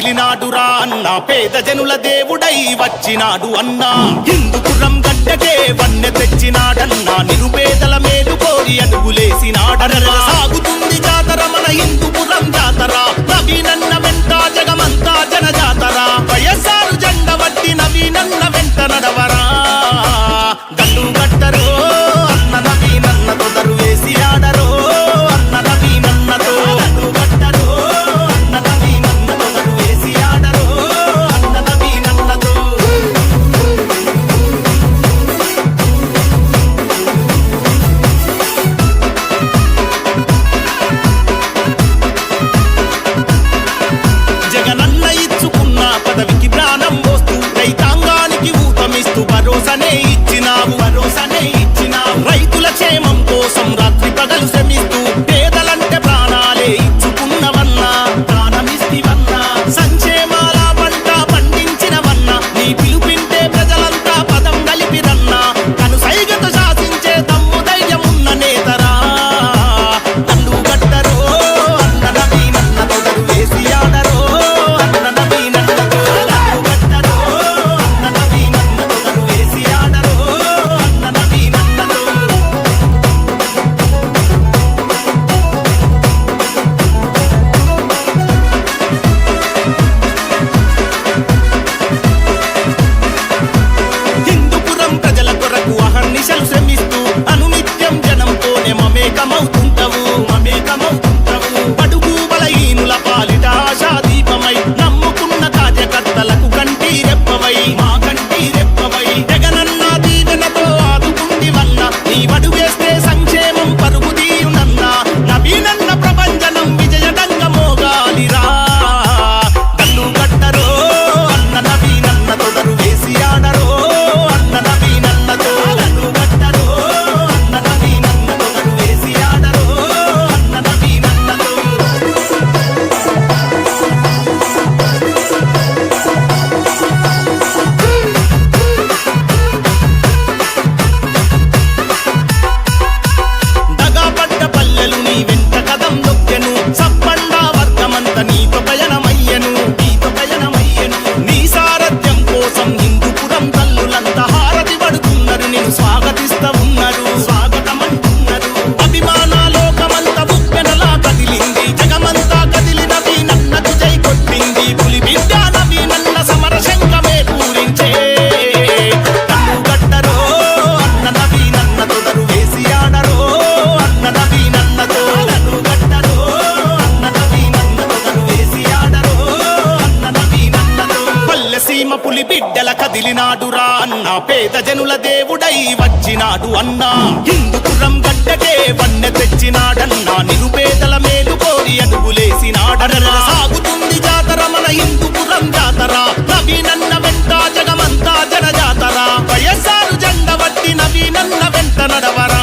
కదిలినాడురా అన్న పేద జనుల దేవుడై వచ్చినాడు అన్న హిందూపురం గడ్డకే వన్నె తెచ్చినాడన్నా నిరుపేదల మేలు కోరి అడుగులేసినాడన్నా సాగుతుంది జాతర మన హిందూపురం జాతర నవీనన్న వెంట జగమంతా జన జాతర వైఎస్ఆర్ జెండ వట్టి నవీనన్న వెంట నడవరా దండు గట్టరో అన్న నవీనన్నతో దరువేసి ఆడరో అన్న నవీనన్నతో దండు గట్టరో అన్న నవీనన్నతో దరువేసి ఆడరో అన్న నవీనన్నతో జగనన్న ఇచ్చుకున్న పదవికి ప్రాణం పోస్తూ రైతాంగానికి ఊతమిస్తూ భరోసానే ఇచ్చినావు రైతుల క్షేమం కోసం రాత్రి పగలు శ్రమిస్తూ పేదలంటే ప్రాణాలే ఇచ్చుకున్నవన్నా ప్రాణమిస్తివన్నా సంక్షేమాల పంట పండించినవన్నా నీ పిలుపింటే ప్రజలంతా పదం కలిపిరన్నా కను సైగతో శాసించే దమ్ము ధైర్యం ఉన్న నేతరా దండు గట్టరో అన్న నవీనన్నతో దరువేసి ఆడరో అన్న నవీనన్నతో దండు గట్టరో అన్న నవీనన్నతో దరువేసి ఆడరో అన్న నవీనన్నతో హిందూపురం ప్రజల కొరకు అహర్నిశలు శ్రమిస్తూ అనునిత్యం జనంతోనే మమేకమవుతుంటవు బడుగు బలహీనుల పాలిట ఆశా దీపమై నమ్ముకున్న కార్యకర్తలకు కంటి రెప్పవై జగనన్న దీవెనతో ఆదుకుందివన్న నీ వడుగేస్తే సంక్షేమం పరుగు తీయునన్న నవీనన్న ప్రభంజనం విజయడంగ మోగాలిరా దండు గట్టరో అన్న నవీనన్నతో దరువేసి ఆడరో అన్న నవీనన్నతో దండు గట్టరో అన్న నవీనన్నతో దరువేసి ఆడరో అన్న నవీనన్నతో దగాపడ్డ పల్లెలు నీ వెంట కదం దొక్కెను సప్పండ వర్గమంత నీతో పయనమయ్యను నీ సారథ్యం కోసం హిందూపురం తల్లులంతా హారతి పడుతున్నారు నిన్ను స్వాగతమంటున్నారు అభిమానాలోకమంత బుక్కెనలా కదిలింది జగమంతా కదిలి నవీనన్నకు జై కొట్టింది పులి బిడ్డ నవీనన్న సమర శంఖమే పూరించే దండు గట్టరో అన్న నవీనన్నతో దరువేసి ఆడరో అన్న నవీనన్నతో దండు గట్టరో అన్న నవీనన్నతో దరువేసి ఆడరో అన్న నవీనన్నతో పల్లెసీమ పులి బిడ్డల కదిలినాడురా అన్న పేద జనుల దేవుడై వచ్చినాడు అన్న హిందూపురం గడ్డకే వన్నె తెచ్చినాడన్నా నిరుపేదల మేలు కోరి అడుగులేసినాడన్నా సాగుతుంది జాతర మన హిందూపురం జాతర నవీనన్న వెంట జగమంతా జన జాతర వైఎస్ఆర్ జెండ వట్టి నవీనన్న వెంట నడవరా